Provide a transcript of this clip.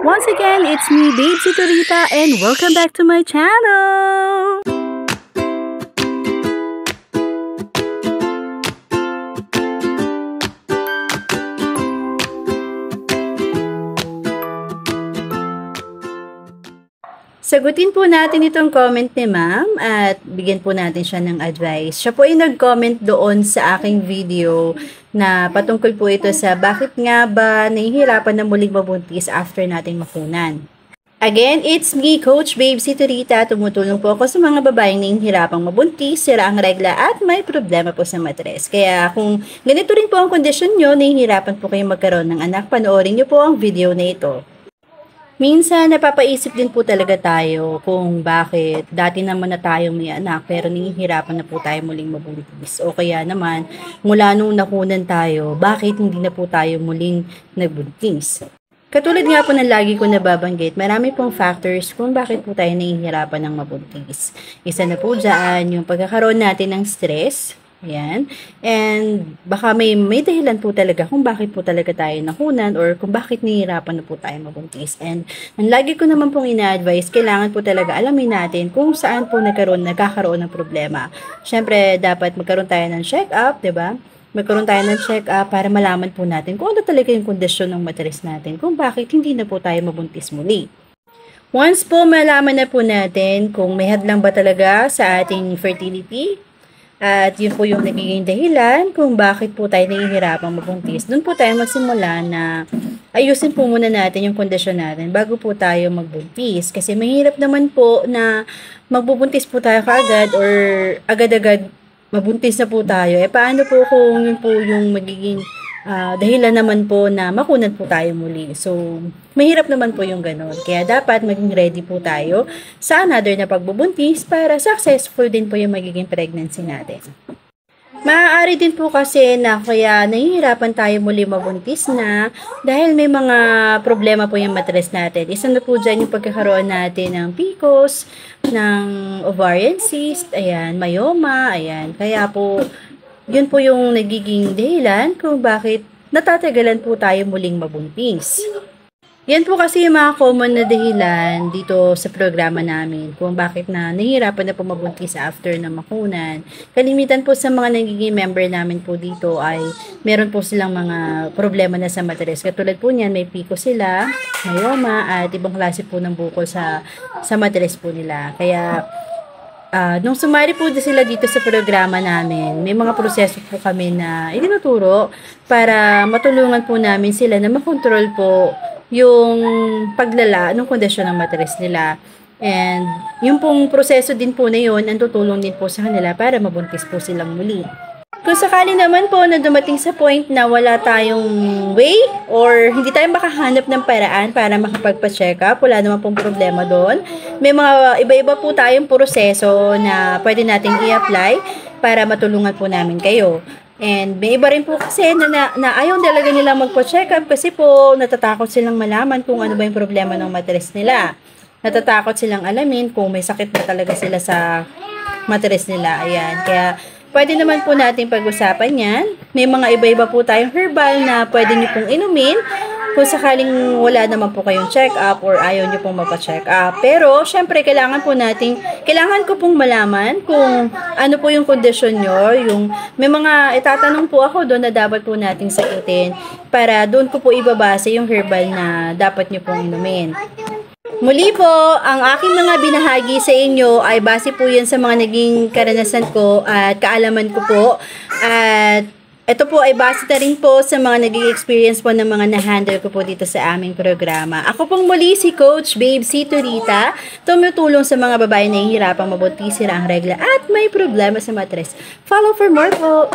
Once again, it's me, Babe Sitorita, and welcome back to my channel! Sagutin po natin itong comment ni ma'am at bigyan po natin siya ng advice. Siya po ay nag-comment doon sa aking video na patungkol po ito sa bakit nga ba nahihirapan na muling mabuntis after nating makunan. Again, it's me, Coach Babe Sitorita. Tumutulong po ako sa mga babaeng nahihirapang mabuntis, sira ang regla at may problema po sa matres. Kaya kung ganito rin po ang kondisyon nyo, nahihirapan po kayong magkaroon ng anak, panoorin nyo po ang video na ito. Minsan, napapaisip din po talaga tayo kung bakit dati naman na tayong may anak pero nahihirapan na po tayo muling mabuntis. O kaya naman, mula nung nakunan tayo, bakit hindi na po tayo muling nagbuntis? Katulad nga po ng lagi ko nababanggit, marami pong factors kung bakit po tayo nahihirapan ng mabuntis. Isa na po dyan, yung pagkakaroon natin ng stress. Ayan. And baka may dahilan po talaga kung bakit po talaga tayo nakunan or kung bakit nahihirapan na po tayo mabuntis. And ang lagi ko naman pong ina-advise, kailangan po talaga alamin natin kung saan po nagkakaroon ng problema. Siyempre, dapat magkaroon tayo ng check-up, diba? Magkaroon tayo ng check-up para malaman po natin kung ano talaga yung kondisyon ng matres natin, kung bakit hindi na po tayo mabuntis muli. Once po malaman na po natin kung may hadlang ba talaga sa ating fertility, at yun po yung nagiging dahilan kung bakit po tayo nahihirapang mabuntis. Doon po tayo magsimula na ayusin po muna natin yung kondisyon natin bago po tayo magbuntis. Kasi mahirap naman po na magbubuntis po tayo kaagad or agad-agad mabuntis na po tayo. Paano po kung yun po yung magiging dahilan naman po na makunan po tayo muli. So, mahirap naman po yung ganun. Kaya dapat maging ready po tayo sa another na pagbubuntis para successful din po yung magiging pregnancy natin. Maaari din po kasi na kaya nahihirapan tayo muli mabuntis na dahil may mga problema po yung matres natin. Isa na po dyan yung pagkakaroon natin ng PCOS, ng ovarian cyst, ayan, myoma, ayan. Kaya po, yun po yung nagiging dahilan kung bakit natatagalan po tayo muling mabuntis. Yan po kasi yung mga common na dahilan dito sa programa namin kung bakit na nahihirapan na po mabuntis after na makunan. Kalimitan po sa mga nagiging member namin po dito ay meron po silang mga problema na sa matres. Katulad po niyan, may PCOS sila, myoma, at ibang klase po ng bukol sa matres po nila. Kaya nung sumari po sila dito sa programa namin, may mga proseso po kami na itinuturo para matulungan po namin sila na makontrol po yung paglala ng kondisyon ng matres nila. And yung pong proseso din po na yun, ang tutulong din po sa kanila para mabuntis po silang muli. Kung sakali naman po na dumating sa point na wala tayong way or hindi tayo makahanap ng paraan para makapagpa-check up, wala naman pong problema doon. May mga iba-iba po tayong proseso na pwede nating i-apply para matulungan po namin kayo. And may iba rin po kasi na ayaw talaga nilang magpa-check up kasi po natatakot silang malaman kung ano ba yung problema ng matres nila. Natatakot silang alamin kung may sakit na talaga sila sa matres nila. Ayan, kaya pwede naman po natin pag-usapan yan. May mga iba-iba po tayong herbal na pwede nyo pong inumin kung sakaling wala naman po kayong check-up or ayaw nyo pong magpa-check up. Pero, syempre, kailangan ko pong malaman kung ano po yung kondisyon nyo. May mga itatanong po ako doon na dapat po nating sagutin para doon ko po ibabase yung herbal na dapat nyo pong inumin. Muli po, ang aking mga binahagi sa inyo ay base po yan sa mga naging karanasan ko at kaalaman ko po. At ito po ay base na rin po sa mga naging experience po ng mga na-handle ko po dito sa aming programa. Ako pong muli si Coach Babe Sitorita, tumutulong sa mga babae na hihirapang mabuntis, sira ang regla at may problema sa matres. Follow for more po!